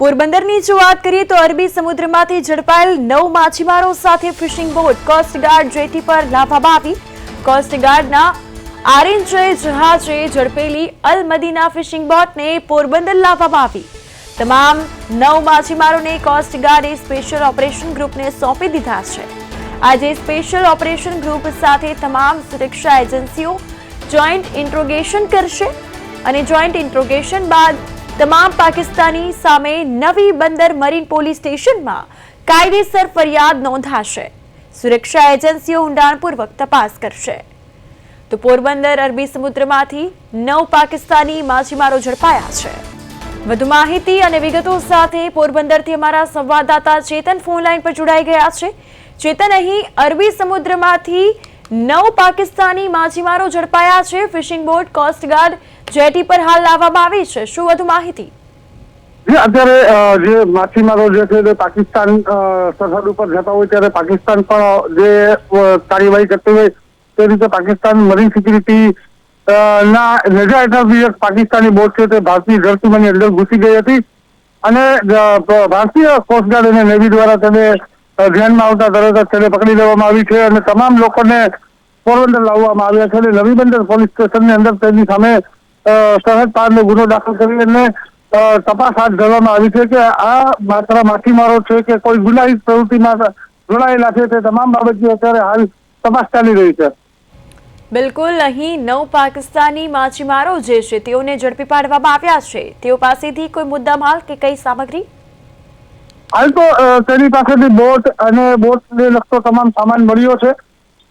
પોરબંદરની જો વાત કરીએ તો અરબી સમુદ્રમાંથી ઝડપાયેલ 9 માછીમારો સાથે ફિશિંગ બોટ કોસ્ટગાર્ડ જેટી પર લાવવામાં આવી। કોસ્ટગાર્ડના આરએનજે જહાજે ઝડપેલી અલ મદીના ફિશિંગ બોટને પોરબંદર લાવવામાં આવી। તમામ 9 માછીમારોને કોસ્ટગાર્ડે સ્પેશિયલ ઓપરેશન ગ્રુપને સોંપી દીધા છે। આજે સ્પેશિયલ ઓપરેશન ગ્રુપ સાથે તમામ સુરક્ષા એજન્સીઓ જોઈન્ટ ઇન્ટ્રોગેશન કરશે અને જોઈન્ટ ઇન્ટ્રોગેશન બાદ તમામ પાકિસ્તાની સામે નવી બંદર મરીન પોલીસ સ્ટેશનમાં કાયદેસર ફરિયાદ નોંધાશે। સુરક્ષા એજન્સીઓ ઊંડાણપૂર્વક તપાસ કરશે। તો પોરબંદર અરબી સમુદ્રમાંથી 9 પાકિસ્તાની માછીમારો ઝડપાયા છે। વધુ માહિતી અને વિગતો સાથે પોરબંદરથી અમારા સંવાદદાતા ચેતન ફોન લાઈન પર જોડાઈ ગયા છે। ચેતન, અહીં અરબી સમુદ્રમાંથી 9 પાકિસ્તાની માછીમારો ઝડપાયા છે। ફિશિંગ બોટ કોસ્ટગાર્ડ જેટી પર હાલ લાવવામાં આવી છે। શું વધુ માહિતી? અત્યારે જે માછીમારો જે છે તે પાકિસ્તાન સરહદ ઉપર જતા હોય ત્યારે પાકિસ્તાન પણ જે કાર્યવાહી કરતી હોય તે રીતે પાકિસ્તાન મરીન સિક્યુરિટી ના નેજા હેઠળની એક પાકિસ્તાની બોટ છે તે ભારતીય જળસીમાની અંદર ઘૂસી ગઈ હતી અને ભારતીય કોસ્ટગાર્ડ અને નેવી દ્વારા તેને ધ્યાનમાં આવતા તરત જ તેને પકડી લેવામાં આવી છે અને તમામ લોકોને પોરબંદર લાવવામાં આવ્યા છે અને નવી બંદર પોલીસ સ્ટેશનની અંદર તેની સામે સરહદ પારનો ગુનો દાખલ કરી અને તપાસ હાથ ધરવામાં આવી છે કે આ માત્ર માછીમારો છે કે કોઈ ગુનાહિત પ્રવૃત્તિમાં જોડાયેલા છે તે તમામ બાબતની અત્યારે હાલ તપાસ ચાલી રહી છે। બિલકુલ, અહીં 9 પાકિસ્તાની માછીમારો જે છે તેઓને ઝડપી પાડવામાં આવ્યા છે। તેઓ પાસેથી કોઈ મુદ્દામાલ કે કઈ સામગ્રી? હાલ તો તેની પાસેથી બોટ અને બોટને લગતો તમામ સામાન મળ્યો છે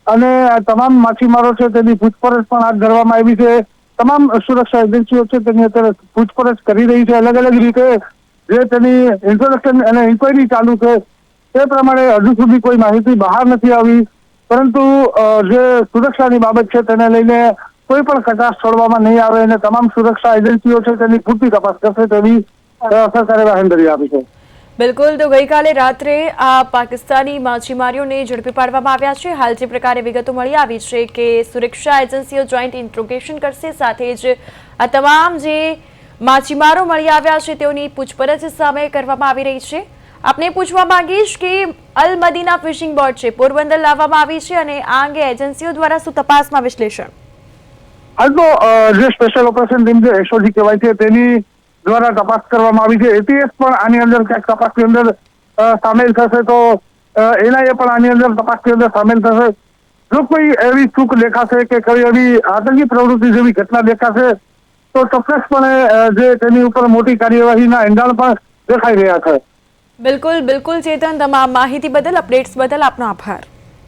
અને તમામ માછીમારો છે તેની પૂછપરછ પણ હાથ ધરવામાં આવી છે। તમામ સુરક્ષા એજન્સીઓ છે તેની અત્યારે પૂછપરછ કરી રહી છે। અલગ અલગ રીતે જે તેની ઇન્ટ્રોડક્શન અને ઇન્કવાયરી ચાલુ છે તે પ્રમાણે હજુ સુધી કોઈ માહિતી બહાર નથી આવી, પરંતુ જે સુરક્ષાની બાબત છે તેને લઈને કોઈ પણ કચાશ છોડવામાં નહીં આવે અને તમામ સુરક્ષા એજન્સીઓ છે તેની પૂરતી તપાસ કરશે તેવી સરકારે બાંહેધરી આપી છે। બિલકુલ, તો ગઈકાલે રાત્રે આ પાકિસ્તાની માછીમારીઓને ઝડપી પાડવામાં આવ્યા છે। હાલ જે પ્રકારે વિગતો મળી આવી છે કે સુરક્ષા એજન્સીઓ જોઈન્ટ ઇન્ટ્રોગેશન કરશે, સાથે જ આ તમામ જે માછીમારો મળી આવ્યા છે તેઓની પૂછપરછ સામે કરવામાં આવી રહી છે। આપને પૂછવા માંગીશ કે અલ મદીના ફિશિંગ બોટ છે પોરબંદર લાવવામાં આવી છે અને આ અંગે એજન્સીઓ દ્વારા શું તપાસમાં વિશ્લેષણ? હાલ તો જે સ્પેશિયલ ઓપરેશન ટીમ જે એસઓજી કહેવાય છે તેની દ્વારા તપાસ કરવામાં આવી છે। એટીએસ પણ આની અંદર ક્યાંક તપાસની અંદર સામેલ થશે તો એનઆઈએ પણ આની અંદર તપાસની અંદર સામેલ થશે। જો કોઈ એવી ચૂક દેખાશે કે કોઈ એવી આતંકી પ્રવૃત્તિ જેવી ઘટના દેખાશે તો ચોક્કસપણે જે તેની ઉપર મોટી કાર્યવાહીના એંધાણ પણ દેખાઈ રહ્યા છે। બિલકુલ ચેતન, તમામ માહિતી બદલ, અપડેટ્સ બદલ આપનો આભાર।